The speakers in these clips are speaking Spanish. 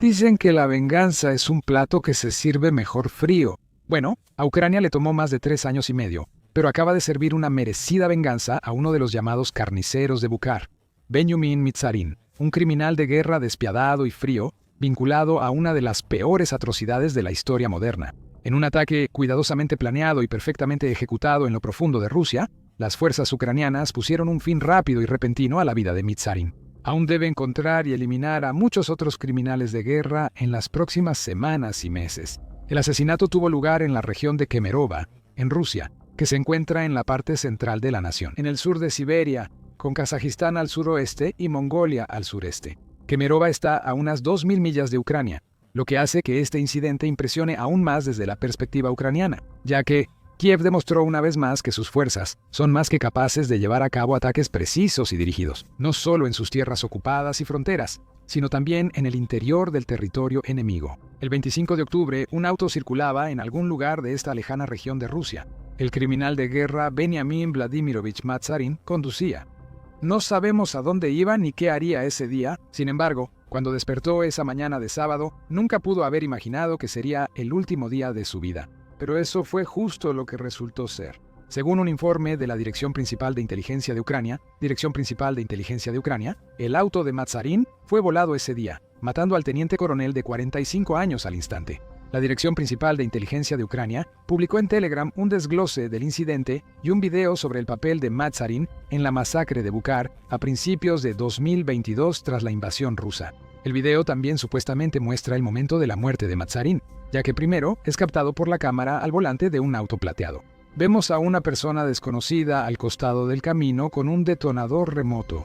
Dicen que la venganza es un plato que se sirve mejor frío. Bueno, a Ucrania le tomó más de 3 años y medio, pero acaba de servir una merecida venganza a uno de los llamados carniceros de Bukhar, Benjamin Mitsarin, un criminal de guerra despiadado y frío, vinculado a una de las peores atrocidades de la historia moderna. En un ataque cuidadosamente planeado y perfectamente ejecutado en lo profundo de Rusia, las fuerzas ucranianas pusieron un fin rápido y repentino a la vida de Mitsarin. Aún debe encontrar y eliminar a muchos otros criminales de guerra en las próximas semanas y meses. El asesinato tuvo lugar en la región de Kemerovo, en Rusia, que se encuentra en la parte central de la nación, en el sur de Siberia, con Kazajistán al suroeste y Mongolia al sureste. Kemerovo está a unas 2.000 millas de Ucrania, lo que hace que este incidente impresione aún más desde la perspectiva ucraniana, ya que Kiev demostró una vez más que sus fuerzas son más que capaces de llevar a cabo ataques precisos y dirigidos, no solo en sus tierras ocupadas y fronteras, sino también en el interior del territorio enemigo. El 25 de octubre, un auto circulaba en algún lugar de esta lejana región de Rusia. El criminal de guerra Benjamin Vladimirovich Matsarin conducía. No sabemos a dónde iba ni qué haría ese día, sin embargo, cuando despertó esa mañana de sábado, nunca pudo haber imaginado que sería el último día de su vida. Pero eso fue justo lo que resultó ser. Según un informe de la Dirección Principal de Inteligencia de Ucrania, el auto de Matsarin fue volado ese día, matando al teniente coronel de 45 años al instante. La Dirección Principal de Inteligencia de Ucrania publicó en Telegram un desglose del incidente y un video sobre el papel de Matsarin en la masacre de Bukhar a principios de 2022 tras la invasión rusa. El video también supuestamente muestra el momento de la muerte de Matsarin, ya que primero es captado por la cámara al volante de un auto plateado. Vemos a una persona desconocida al costado del camino con un detonador remoto.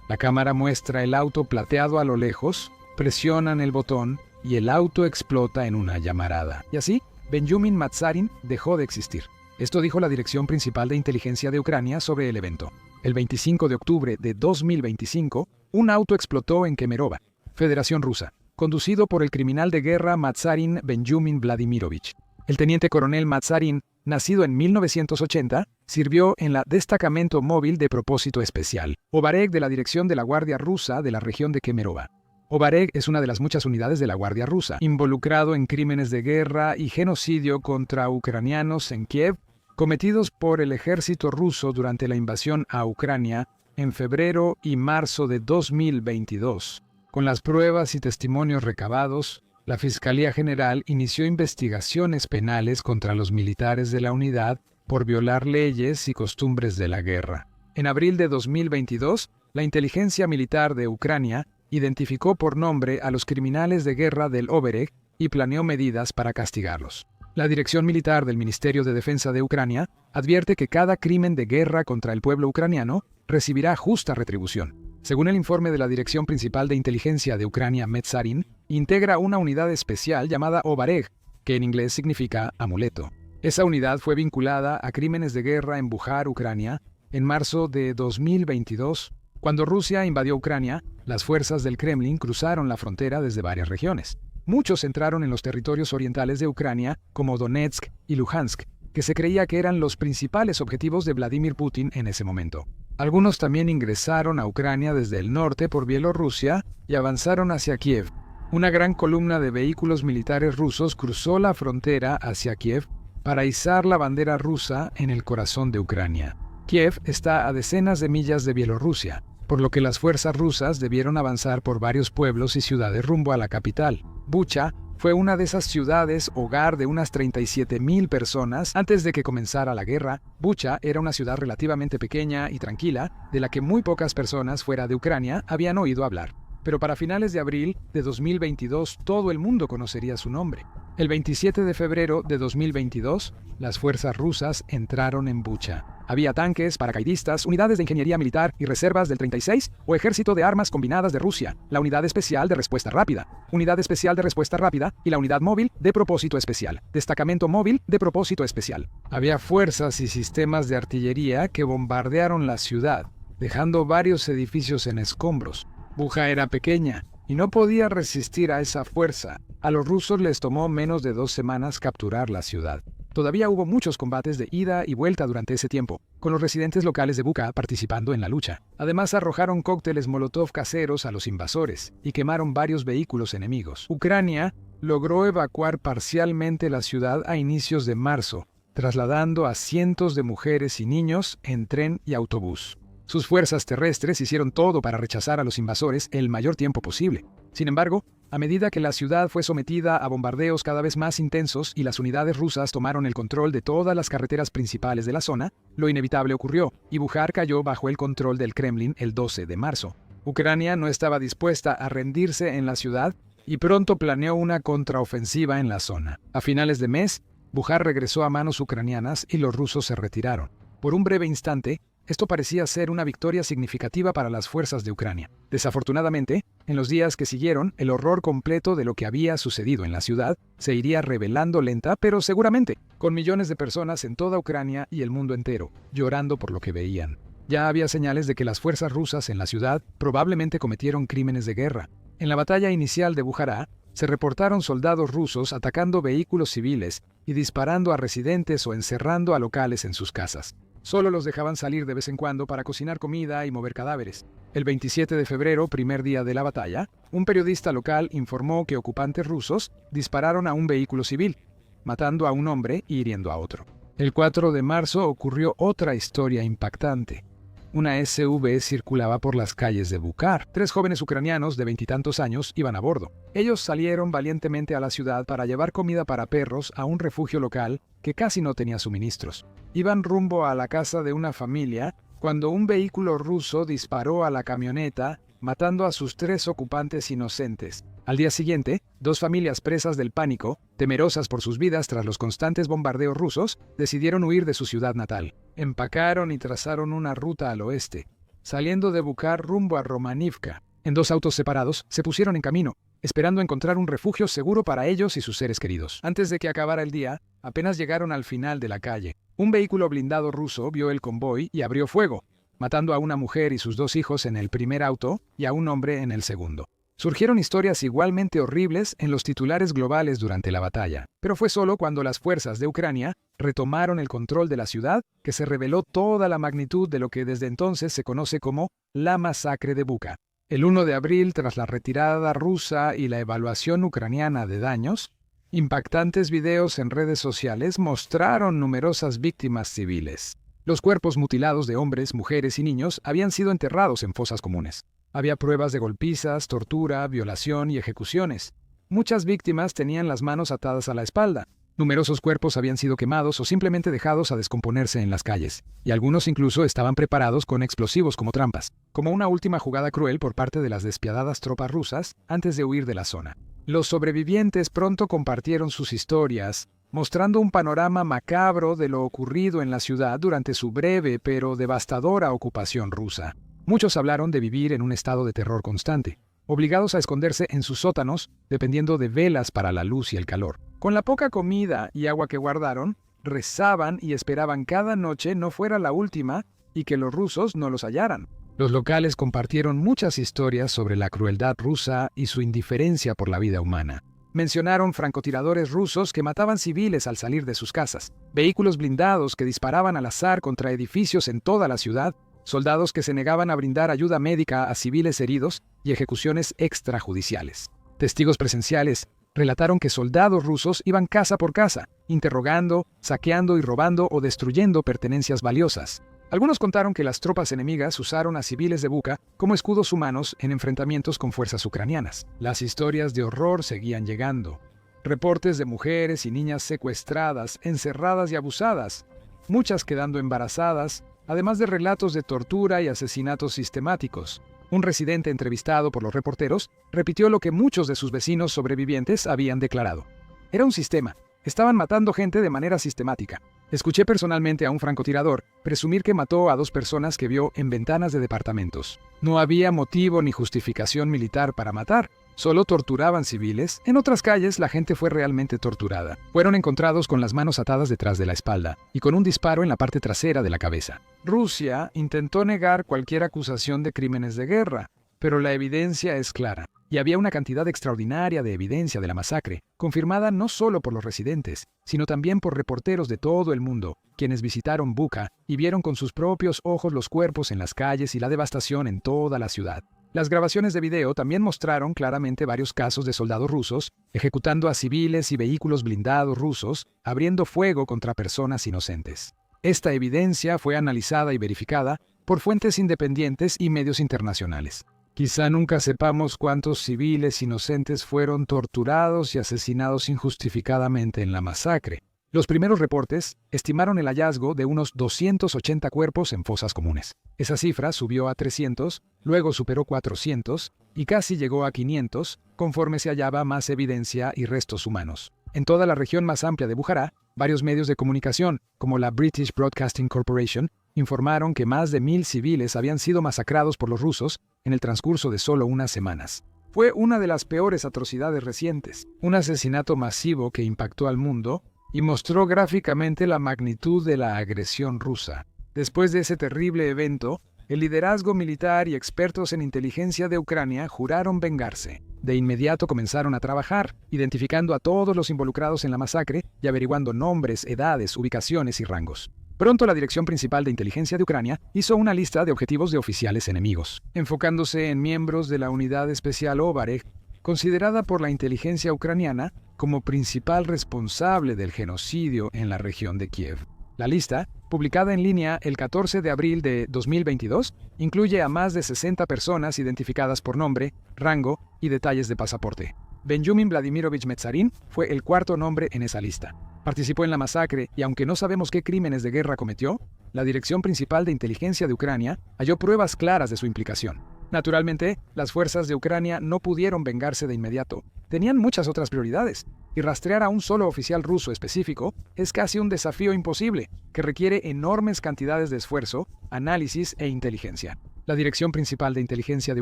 La cámara muestra el auto plateado a lo lejos, presionan el botón y el auto explota en una llamarada. Y así, Benjamin Matsarin dejó de existir. Esto dijo la Dirección Principal de Inteligencia de Ucrania sobre el evento. El 25 de octubre de 2025, un auto explotó en Kemerovo, Federación Rusa, conducido por el criminal de guerra Matsarin Benjamin Vladimirovich. El teniente coronel Matsarin, nacido en 1980, sirvió en la Destacamento Móvil de Propósito Especial, Obareg, de la Dirección de la Guardia Rusa de la región de Kemerovo. Obareg es una de las muchas unidades de la Guardia Rusa, involucrado en crímenes de guerra y genocidio contra ucranianos en Kiev, cometidos por el ejército ruso durante la invasión a Ucrania en febrero y marzo de 2022. Con las pruebas y testimonios recabados, la Fiscalía General inició investigaciones penales contra los militares de la unidad por violar leyes y costumbres de la guerra. En abril de 2022, la inteligencia militar de Ucrania identificó por nombre a los criminales de guerra del Obereg y planeó medidas para castigarlos. La Dirección Militar del Ministerio de Defensa de Ucrania advierte que cada crimen de guerra contra el pueblo ucraniano recibirá justa retribución. Según el informe de la Dirección Principal de Inteligencia de Ucrania, Matsarin integra una unidad especial llamada Obareg, que en inglés significa amuleto. Esa unidad fue vinculada a crímenes de guerra en Bukhar, Ucrania, en marzo de 2022. Cuando Rusia invadió Ucrania, las fuerzas del Kremlin cruzaron la frontera desde varias regiones. Muchos entraron en los territorios orientales de Ucrania, como Donetsk y Luhansk, que se creía que eran los principales objetivos de Vladimir Putin en ese momento. Algunos también ingresaron a Ucrania desde el norte por Bielorrusia y avanzaron hacia Kiev. Una gran columna de vehículos militares rusos cruzó la frontera hacia Kiev para izar la bandera rusa en el corazón de Ucrania. Kiev está a decenas de millas de Bielorrusia, por lo que las fuerzas rusas debieron avanzar por varios pueblos y ciudades rumbo a la capital. Bucha fue una de esas ciudades hogar de unas 37.000 personas antes de que comenzara la guerra. Bucha era una ciudad relativamente pequeña y tranquila, de la que muy pocas personas fuera de Ucrania habían oído hablar. Pero para finales de abril de 2022 todo el mundo conocería su nombre. El 27 de febrero de 2022, las fuerzas rusas entraron en Bucha. Había tanques, paracaidistas, unidades de ingeniería militar y reservas del 36 o Ejército de Armas Combinadas de Rusia, la Unidad Especial de Respuesta Rápida, Unidad Especial de Respuesta Rápida y la Unidad Móvil de Propósito Especial, Destacamento Móvil de Propósito Especial. Había fuerzas y sistemas de artillería que bombardearon la ciudad, dejando varios edificios en escombros. Bucha era pequeña y no podía resistir a esa fuerza. A los rusos les tomó menos de 2 semanas capturar la ciudad. Todavía hubo muchos combates de ida y vuelta durante ese tiempo, con los residentes locales de Bucha participando en la lucha. Además, arrojaron cócteles Molotov caseros a los invasores y quemaron varios vehículos enemigos. Ucrania logró evacuar parcialmente la ciudad a inicios de marzo, trasladando a cientos de mujeres y niños en tren y autobús. Sus fuerzas terrestres hicieron todo para rechazar a los invasores el mayor tiempo posible. Sin embargo, a medida que la ciudad fue sometida a bombardeos cada vez más intensos y las unidades rusas tomaron el control de todas las carreteras principales de la zona, lo inevitable ocurrió, y Bucha cayó bajo el control del Kremlin el 12 de marzo. Ucrania no estaba dispuesta a rendirse en la ciudad y pronto planeó una contraofensiva en la zona. A finales de mes, Bucha regresó a manos ucranianas y los rusos se retiraron. Por un breve instante, esto parecía ser una victoria significativa para las fuerzas de Ucrania. Desafortunadamente, en los días que siguieron, el horror completo de lo que había sucedido en la ciudad se iría revelando lenta, pero seguramente, con millones de personas en toda Ucrania y el mundo entero, llorando por lo que veían. Ya había señales de que las fuerzas rusas en la ciudad probablemente cometieron crímenes de guerra. En la batalla inicial de Bujará, se reportaron soldados rusos atacando vehículos civiles y disparando a residentes o encerrando a locales en sus casas. Solo los dejaban salir de vez en cuando para cocinar comida y mover cadáveres. El 27 de febrero, primer día de la batalla, un periodista local informó que ocupantes rusos dispararon a un vehículo civil, matando a un hombre y hiriendo a otro. El 4 de marzo ocurrió otra historia impactante. Una SUV circulaba por las calles de Bucha. 3 jóvenes ucranianos de 20 y tantos años iban a bordo. Ellos salieron valientemente a la ciudad para llevar comida para perros a un refugio local que casi no tenía suministros. Iban rumbo a la casa de una familia cuando un vehículo ruso disparó a la camioneta, matando a sus 3 ocupantes inocentes. Al día siguiente, 2 familias presas del pánico, temerosas por sus vidas tras los constantes bombardeos rusos, decidieron huir de su ciudad natal. Empacaron y trazaron una ruta al oeste, saliendo de Bucha rumbo a Romanivka. En 2 autos separados, se pusieron en camino, esperando encontrar un refugio seguro para ellos y sus seres queridos. Antes de que acabara el día, apenas llegaron al final de la calle. Un vehículo blindado ruso vio el convoy y abrió fuego, matando a una mujer y sus 2 hijos en el primer auto y a un hombre en el segundo. Surgieron historias igualmente horribles en los titulares globales durante la batalla, pero fue solo cuando las fuerzas de Ucrania retomaron el control de la ciudad que se reveló toda la magnitud de lo que desde entonces se conoce como la masacre de Bucha. El 1 de abril, tras la retirada rusa y la evaluación ucraniana de daños, impactantes videos en redes sociales mostraron numerosas víctimas civiles. Los cuerpos mutilados de hombres, mujeres y niños habían sido enterrados en fosas comunes. Había pruebas de golpizas, tortura, violación y ejecuciones. Muchas víctimas tenían las manos atadas a la espalda. Numerosos cuerpos habían sido quemados o simplemente dejados a descomponerse en las calles, y algunos incluso estaban preparados con explosivos como trampas, como una última jugada cruel por parte de las despiadadas tropas rusas antes de huir de la zona. Los sobrevivientes pronto compartieron sus historias, mostrando un panorama macabro de lo ocurrido en la ciudad durante su breve pero devastadora ocupación rusa. Muchos hablaron de vivir en un estado de terror constante, obligados a esconderse en sus sótanos, dependiendo de velas para la luz y el calor. Con la poca comida y agua que guardaron, rezaban y esperaban cada noche no fuera la última y que los rusos no los hallaran. Los locales compartieron muchas historias sobre la crueldad rusa y su indiferencia por la vida humana. Mencionaron francotiradores rusos que mataban civiles al salir de sus casas, vehículos blindados que disparaban al azar contra edificios en toda la ciudad, soldados que se negaban a brindar ayuda médica a civiles heridos y ejecuciones extrajudiciales. Testigos presenciales relataron que soldados rusos iban casa por casa, interrogando, saqueando y robando o destruyendo pertenencias valiosas. Algunos contaron que las tropas enemigas usaron a civiles de Bucha como escudos humanos en enfrentamientos con fuerzas ucranianas. Las historias de horror seguían llegando. Reportes de mujeres y niñas secuestradas, encerradas y abusadas, muchas quedando embarazadas, además de relatos de tortura y asesinatos sistemáticos. Un residente entrevistado por los reporteros repitió lo que muchos de sus vecinos sobrevivientes habían declarado. Era un sistema. Estaban matando gente de manera sistemática. Escuché personalmente a un francotirador presumir que mató a 2 personas que vio en ventanas de departamentos. No había motivo ni justificación militar para matar. Solo torturaban civiles. En otras calles la gente fue realmente torturada. Fueron encontrados con las manos atadas detrás de la espalda y con un disparo en la parte trasera de la cabeza. Rusia intentó negar cualquier acusación de crímenes de guerra, pero la evidencia es clara. y había una cantidad extraordinaria de evidencia de la masacre, confirmada no solo por los residentes, sino también por reporteros de todo el mundo, quienes visitaron Bucha y vieron con sus propios ojos los cuerpos en las calles y la devastación en toda la ciudad. Las grabaciones de video también mostraron claramente varios casos de soldados rusos ejecutando a civiles y vehículos blindados rusos, abriendo fuego contra personas inocentes. Esta evidencia fue analizada y verificada por fuentes independientes y medios internacionales. Quizá nunca sepamos cuántos civiles inocentes fueron torturados y asesinados injustificadamente en la masacre. Los primeros reportes estimaron el hallazgo de unos 280 cuerpos en fosas comunes. Esa cifra subió a 300, luego superó 400 y casi llegó a 500 conforme se hallaba más evidencia y restos humanos. En toda la región más amplia de Bujara, varios medios de comunicación, como la British Broadcasting Corporation, informaron que más de 1000 civiles habían sido masacrados por los rusos en el transcurso de solo unas semanas. Fue una de las peores atrocidades recientes, un asesinato masivo que impactó al mundo y mostró gráficamente la magnitud de la agresión rusa. Después de ese terrible evento, el liderazgo militar y expertos en inteligencia de Ucrania juraron vengarse. De inmediato comenzaron a trabajar, identificando a todos los involucrados en la masacre y averiguando nombres, edades, ubicaciones y rangos. Pronto la Dirección Principal de Inteligencia de Ucrania hizo una lista de objetivos de oficiales enemigos, enfocándose en miembros de la Unidad Especial Obareg, considerada por la inteligencia ucraniana como principal responsable del genocidio en la región de Kiev. La lista, publicada en línea el 14 de abril de 2022, incluye a más de 60 personas identificadas por nombre, rango y detalles de pasaporte. Benjamin Vladimirovich Metsarin fue el cuarto nombre en esa lista. Participó en la masacre y aunque no sabemos qué crímenes de guerra cometió, la Dirección Principal de Inteligencia de Ucrania halló pruebas claras de su implicación. Naturalmente, las fuerzas de Ucrania no pudieron vengarse de inmediato. Tenían muchas otras prioridades, y rastrear a un solo oficial ruso específico es casi un desafío imposible, que requiere enormes cantidades de esfuerzo, análisis e inteligencia. La Dirección Principal de Inteligencia de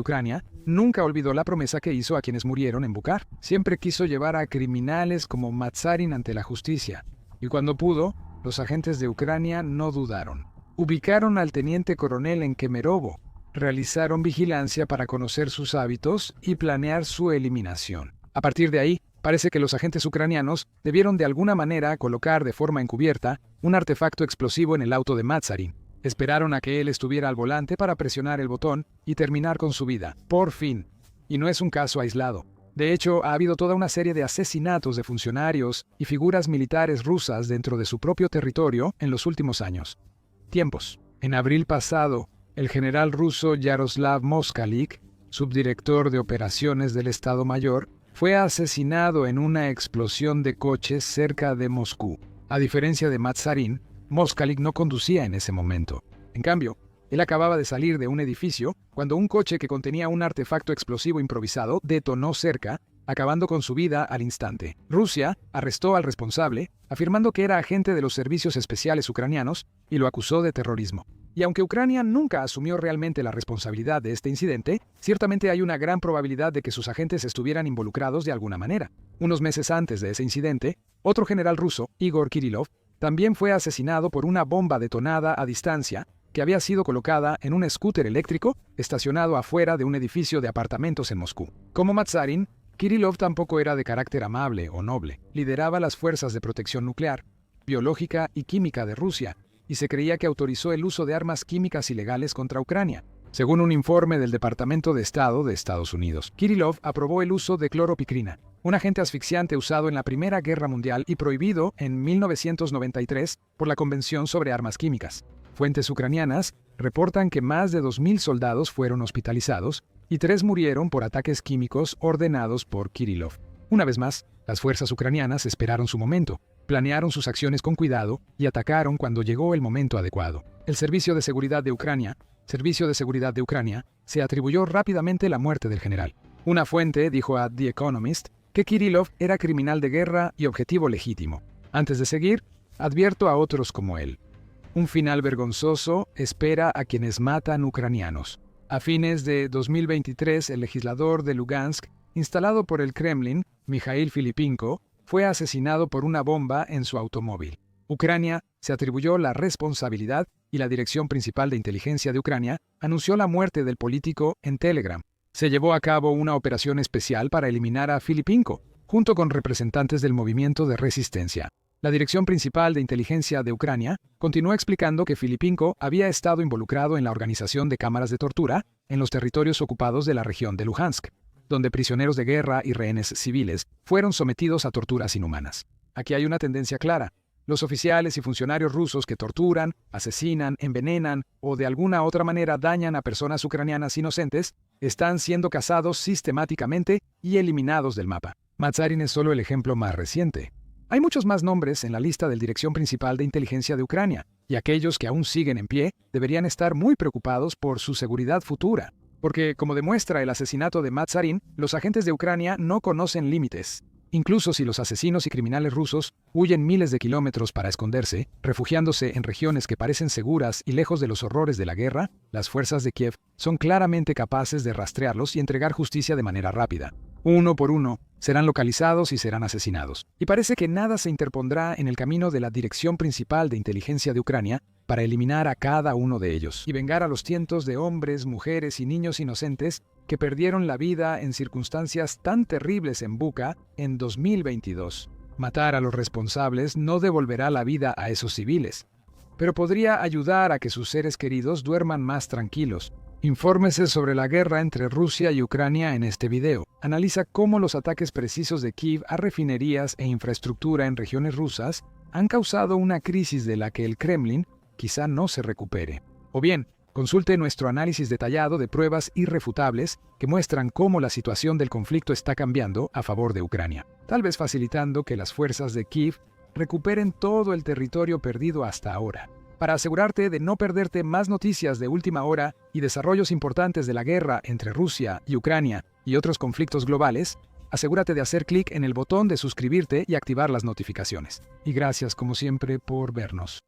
Ucrania nunca olvidó la promesa que hizo a quienes murieron en Bukhar. Siempre quiso llevar a criminales como Matsarin ante la justicia, y cuando pudo, los agentes de Ucrania no dudaron. Ubicaron al teniente coronel en Kemerovo, realizaron vigilancia para conocer sus hábitos y planear su eliminación. A partir de ahí, parece que los agentes ucranianos debieron de alguna manera colocar de forma encubierta un artefacto explosivo en el auto de Matsarin. Esperaron a que él estuviera al volante para presionar el botón y terminar con su vida, por fin. Y no es un caso aislado. De hecho, ha habido toda una serie de asesinatos de funcionarios y figuras militares rusas dentro de su propio territorio en los últimos años. Tiempos. En abril pasado, el general ruso Yaroslav Moskalik, subdirector de operaciones del Estado Mayor, fue asesinado en una explosión de coches cerca de Moscú. A diferencia de Matsarin, Moskalik no conducía en ese momento. En cambio, él acababa de salir de un edificio cuando un coche que contenía un artefacto explosivo improvisado detonó cerca, acabando con su vida al instante. Rusia arrestó al responsable, afirmando que era agente de los servicios especiales ucranianos y lo acusó de terrorismo. Y aunque Ucrania nunca asumió realmente la responsabilidad de este incidente, ciertamente hay una gran probabilidad de que sus agentes estuvieran involucrados de alguna manera. Unos meses antes de ese incidente, otro general ruso, Igor Kirillov, también fue asesinado por una bomba detonada a distancia que había sido colocada en un scooter eléctrico estacionado afuera de un edificio de apartamentos en Moscú. Como Matsarin, Kirillov tampoco era de carácter amable o noble. Lideraba las fuerzas de protección nuclear, biológica y química de Rusia, y se creía que autorizó el uso de armas químicas ilegales contra Ucrania. Según un informe del Departamento de Estado de Estados Unidos, Kirillov aprobó el uso de cloropicrina, un agente asfixiante usado en la Primera Guerra Mundial y prohibido en 1993 por la Convención sobre Armas Químicas. Fuentes ucranianas reportan que más de 2.000 soldados fueron hospitalizados y 3 murieron por ataques químicos ordenados por Kirillov. Una vez más, las fuerzas ucranianas esperaron su momento, planearon sus acciones con cuidado y atacaron cuando llegó el momento adecuado. El Servicio de Seguridad de Ucrania, se atribuyó rápidamente la muerte del general. Una fuente dijo a The Economist que Kirillov era criminal de guerra y objetivo legítimo. Antes de seguir, advierto a otros como él. Un final vergonzoso espera a quienes matan ucranianos. A fines de 2023, el legislador de Lugansk, instalado por el Kremlin, Mikhail Filipinko, fue asesinado por una bomba en su automóvil. Ucrania se atribuyó la responsabilidad y la Dirección Principal de Inteligencia de Ucrania anunció la muerte del político en Telegram. se llevó a cabo una operación especial para eliminar a Filipinko, junto con representantes del movimiento de resistencia. La Dirección Principal de Inteligencia de Ucrania continuó explicando que Filipinko había estado involucrado en la organización de cámaras de tortura en los territorios ocupados de la región de Luhansk, donde prisioneros de guerra y rehenes civiles fueron sometidos a torturas inhumanas. Aquí hay una tendencia clara. Los oficiales y funcionarios rusos que torturan, asesinan, envenenan o de alguna otra manera dañan a personas ucranianas inocentes están siendo cazados sistemáticamente y eliminados del mapa. Matsarin es solo el ejemplo más reciente. Hay muchos más nombres en la lista del Dirección Principal de Inteligencia de Ucrania, y aquellos que aún siguen en pie deberían estar muy preocupados por su seguridad futura. Porque, como demuestra el asesinato de Matsarin, los agentes de Ucrania no conocen límites. Incluso si los asesinos y criminales rusos huyen miles de kilómetros para esconderse, refugiándose en regiones que parecen seguras y lejos de los horrores de la guerra, las fuerzas de Kiev son claramente capaces de rastrearlos y entregar justicia de manera rápida. Uno por uno, serán localizados y serán asesinados. Y parece que nada se interpondrá en el camino de la Dirección Principal de Inteligencia de Ucrania para eliminar a cada uno de ellos y vengar a los cientos de hombres, mujeres y niños inocentes que perdieron la vida en circunstancias tan terribles en Bucha en 2022. Matar a los responsables no devolverá la vida a esos civiles, pero podría ayudar a que sus seres queridos duerman más tranquilos. Infórmese sobre la guerra entre Rusia y Ucrania en este video. Analiza cómo los ataques precisos de Kiev a refinerías e infraestructura en regiones rusas han causado una crisis de la que el Kremlin quizá no se recupere. O bien, consulte nuestro análisis detallado de pruebas irrefutables que muestran cómo la situación del conflicto está cambiando a favor de Ucrania, tal vez facilitando que las fuerzas de Kiev recuperen todo el territorio perdido hasta ahora. Para asegurarte de no perderte más noticias de última hora y desarrollos importantes de la guerra entre Rusia y Ucrania y otros conflictos globales, asegúrate de hacer clic en el botón de suscribirte y activar las notificaciones. Y gracias como siempre por vernos.